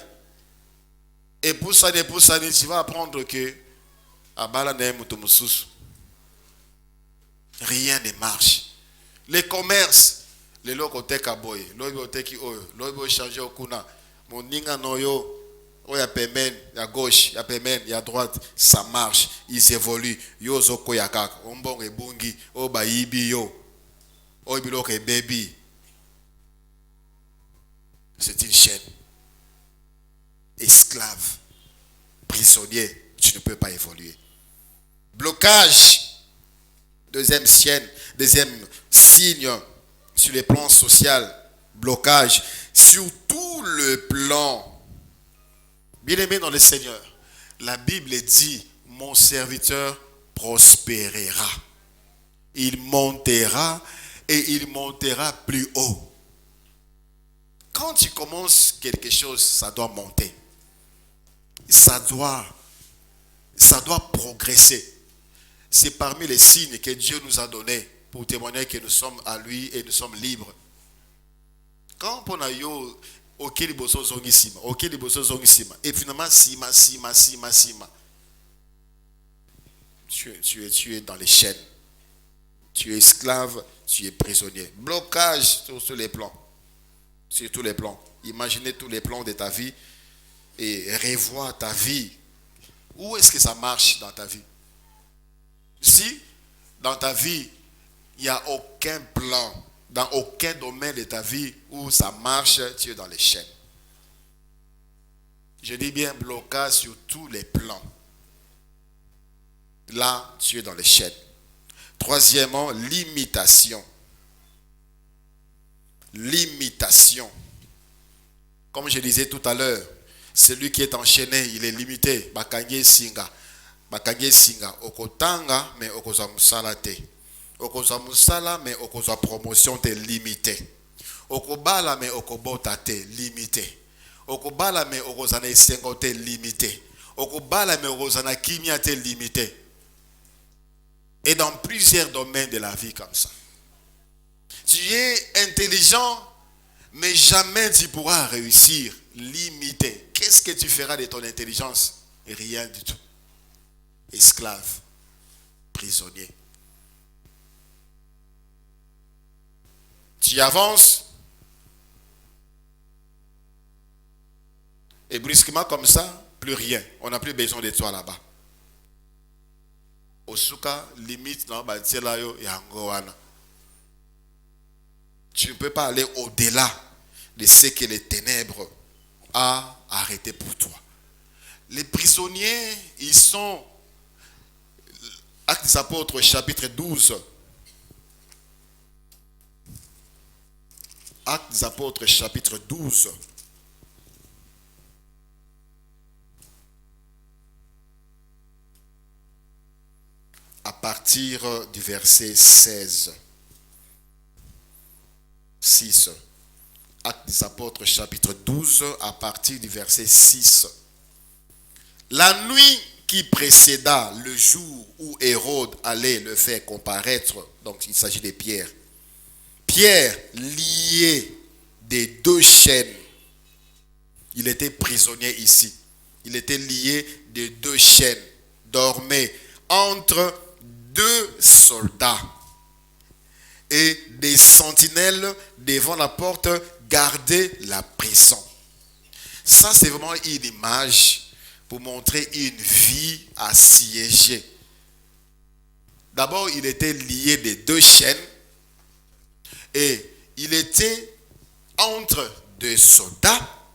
Et pour ça, tu vas apprendre que rien ne marche. Les commerces. Les locotés kaboy. Locotés qui ont changé au kuna. Mon ninga noyo. Il y a paiement, il y a gauche, il y a paiement, il y a droite, ça marche, ils évoluent. Yo zoko yakak, ombong e bungi, o ba ibi yo, o ibilo ke baby. C'est une chaîne. Esclave, prisonnier, tu ne peux pas évoluer. Blocage, deuxième signe sur le plan social, blocage, sur tout le plan. Bien-aimé dans le Seigneur, la Bible dit, mon serviteur prospérera. Il montera et il montera plus haut. Quand tu commences quelque chose, ça doit monter. Ça doit progresser. C'est parmi les signes que Dieu nous a donnés pour témoigner que nous sommes à lui et nous sommes libres. Quand on a eu Ok, les bossos sont ici. Ok, les bossos sont ici. Et finalement, sima. Tu es dans les chaînes. Tu es esclave, tu es prisonnier. Blocage sur les plans. Sur tous les plans. Imaginez tous les plans de ta vie et revois ta vie. Où est-ce que ça marche dans ta vie? Si dans ta vie, il n'y a aucun plan, dans aucun domaine de ta vie où ça marche, tu es dans les chaînes. Je dis bien blocage sur tous les plans. Là, tu es dans les chaînes. Troisièmement, limitation. Limitation. Comme je disais tout à l'heure, celui qui est enchaîné, il est limité. Bakanye singa. Okotanga, mais okoza musala te. Okoza musala, mais okoza promotion te limité. Okobala, mais okobota te limité. Okobala, mais okozana esengo te limité. Okobala, mais okozana kimia te limité. Et dans plusieurs domaines de la vie comme ça. Tu es intelligent, mais jamais tu pourras réussir. Limité. Qu'est-ce que tu feras de ton intelligence? Rien du tout. Esclave. Prisonnier. Tu avances. Et brusquement comme ça, plus rien. On n'a plus besoin de toi là-bas. Osuka, limite dans Batielayo et Angoana. Tu ne peux pas aller au-delà de ce que les ténèbres a arrêté pour toi. Les prisonniers, ils sont, Actes des Apôtres, chapitre 12. Actes des Apôtres, chapitre 12. À partir du verset 16. 6. Actes des Apôtres, chapitre 12, à partir du verset 6. La nuit qui précéda le jour où Hérode allait le faire comparaître, donc il s'agit de Pierre. Pierre, lié des deux chaînes, il était prisonnier ici. Il était lié des deux chaînes, dormait entre deux soldats. Et des sentinelles devant la porte gardaient la prison. Ça, c'est vraiment une image pour montrer une vie assiégée. D'abord, il était lié des deux chaînes et il était entre deux soldats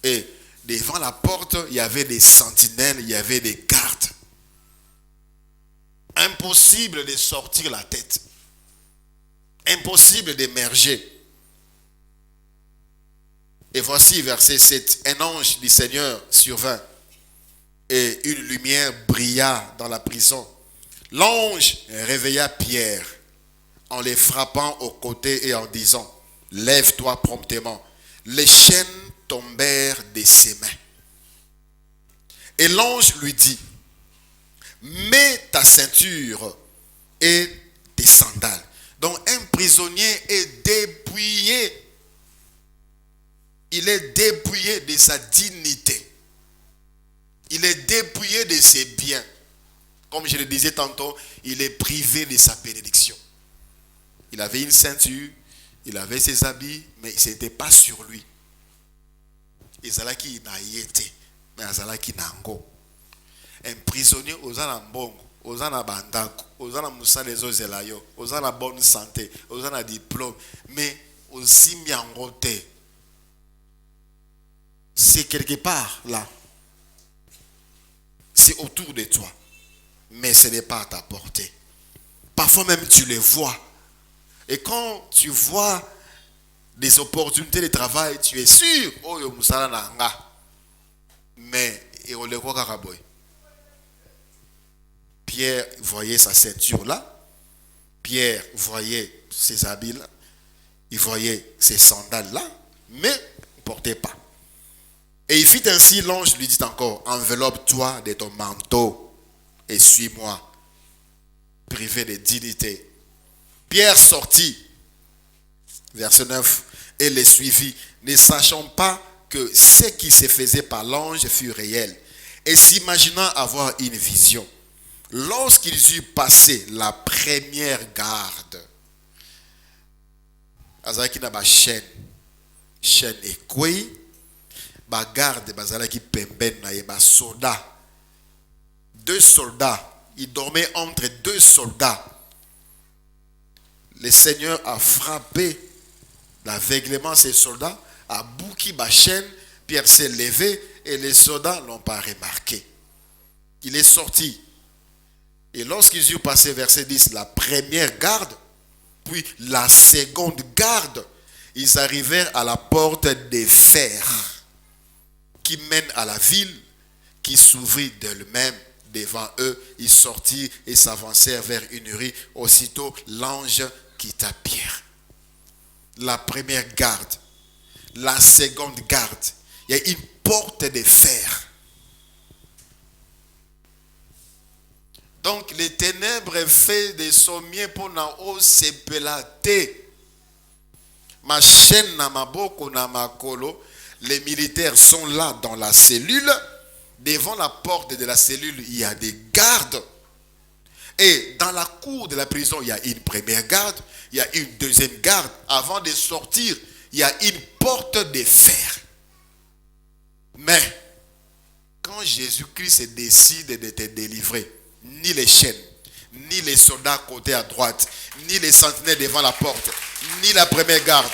et devant la porte, il y avait des sentinelles, il y avait des gardes. Impossible de sortir la tête. Impossible d'émerger. Et voici verset 7. Un ange du Seigneur survint et une lumière brilla dans la prison. L'ange réveilla Pierre en les frappant au côté et en disant: lève-toi promptement. Les chaînes tombèrent de ses mains. Et l'ange lui dit: mets ta ceinture et tes sandales. Donc un prisonnier est dépouillé. Il est dépouillé de sa dignité. Il est dépouillé de ses biens. Comme je le disais tantôt, il est privé de sa bénédiction. Il avait une ceinture, il avait ses habits, mais ce n'était pas sur lui. Ezalaki na yete, mais azalaki nango. Un prisonnier aux anambongo, aux anabandako, aux anamusale zozelayo, aux ana bonne santé, aux ana diplôme, mais aussi miangote. C'est quelque part là. C'est autour de toi. Mais ce n'est pas à ta portée. Parfois même tu les vois. Et quand tu vois des opportunités de travail, tu es sûr, oh yo musala nanga. Mais et on le voit karaboy. Pierre voyait sa ceinture là. Pierre voyait ses habits là. Il voyait ses sandales là. Mais il ne portait pas. Et il fit ainsi, l'ange lui dit encore: enveloppe-toi de ton manteau et suis-moi. Privé de dignité. Pierre sortit, verset 9, et les suivit, ne sachant pas que ce qui se faisait par l'ange fut réel, et s'imaginant avoir une vision. Lorsqu'ils eurent passé la première garde, azalaki na ba chaîne ekweyi, ba garde bazalaki pembeni na ye, ba soldats, 2 soldats, il dormait entre 2 soldats. Le Seigneur a frappé l'aveuglement ces soldats, a bouki ba chaîne, Pierre s'est levé et les soldats n'ont pas remarqué. Il est sorti. Et lorsqu'ils eurent passé, verset 10, la première garde, puis la seconde garde, ils arrivèrent à la porte des fers qui mène à la ville, qui s'ouvrit d'elle-même devant eux. Ils sortirent et s'avancèrent vers une rue. Aussitôt, l'ange quitta Pierre. La première garde, la seconde garde, il y a une porte de fer. Donc les ténèbres fait des sommiers pour na o sepelate. Ma chaîne na maboko na makolo. Les militaires sont là dans la cellule. Devant la porte de la cellule, il y a des gardes. Et dans la cour de la prison, il y a une première garde, il y a une deuxième garde. Avant de sortir, il y a une porte de fer. Mais quand Jésus-Christ décide de te délivrer, ni les chaînes, ni les soldats côté à droite, ni les sentinelles devant la porte, ni la première garde,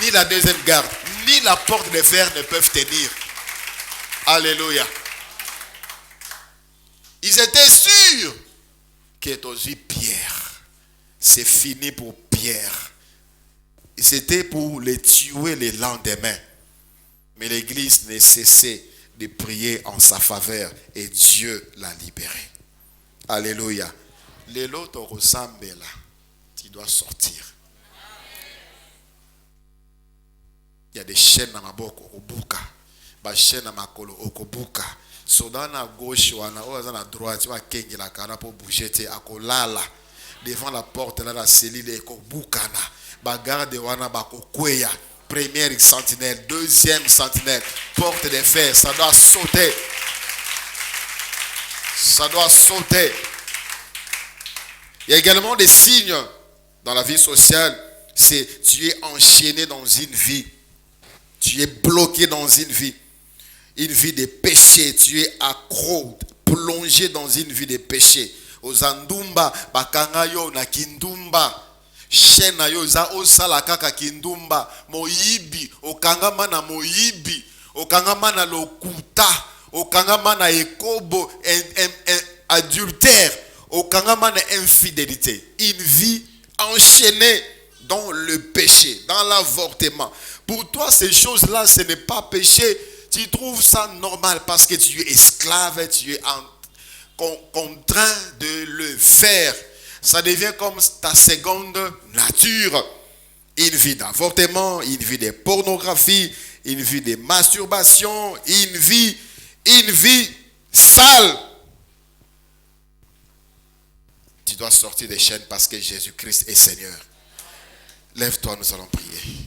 ni la deuxième garde, ni la porte de fer ne peuvent tenir. Alléluia. Ils étaient sûrs que aussi Pierre, c'est fini pour Pierre. Et c'était pour les tuer le lendemain. Mais l'église ne cessait de prier en sa faveur et Dieu l'a libéré. Alléluia. Les lots ressemblent là. Tu dois sortir. Il y a des chaînes dans ma boca, okobuka. Des chaînes dans ma colo, okobuka. Soda na gauche ou na droite, tu vas kengi la kana pour bouger, tu akolala. Devant la porte, là, la cellule, okobuka na. Bagarde wana bakokweya. Première sentinelle, deuxième sentinelle, porte de fer, ça doit sauter. Ça doit sauter. Il y a également des signes dans la vie sociale. C'est tu es enchaîné dans une vie. Tu es bloqué dans une vie. Une vie de péché. Tu es accro, plongé dans une vie de péché. Ozandumba, bakangayo na kindumba. Shena yo za osala kaka kindumba. Moyibi, okangama na moyibi. Okangama na lokuta. Okangama na ekobo, adultère. Okangama na infidélité. Une vie enchaînée dans le péché, dans l'avortement. Pour toi, ces choses-là, ce n'est pas péché. Tu trouves ça normal parce que tu es esclave, tu es contraint de le faire. Ça devient comme ta seconde nature. Une vie d'avortement, une vie de pornographie, une vie de masturbation, une vie sale. Tu dois sortir des chaînes parce que Jésus-Christ est Seigneur. Lève-toi, nous allons prier.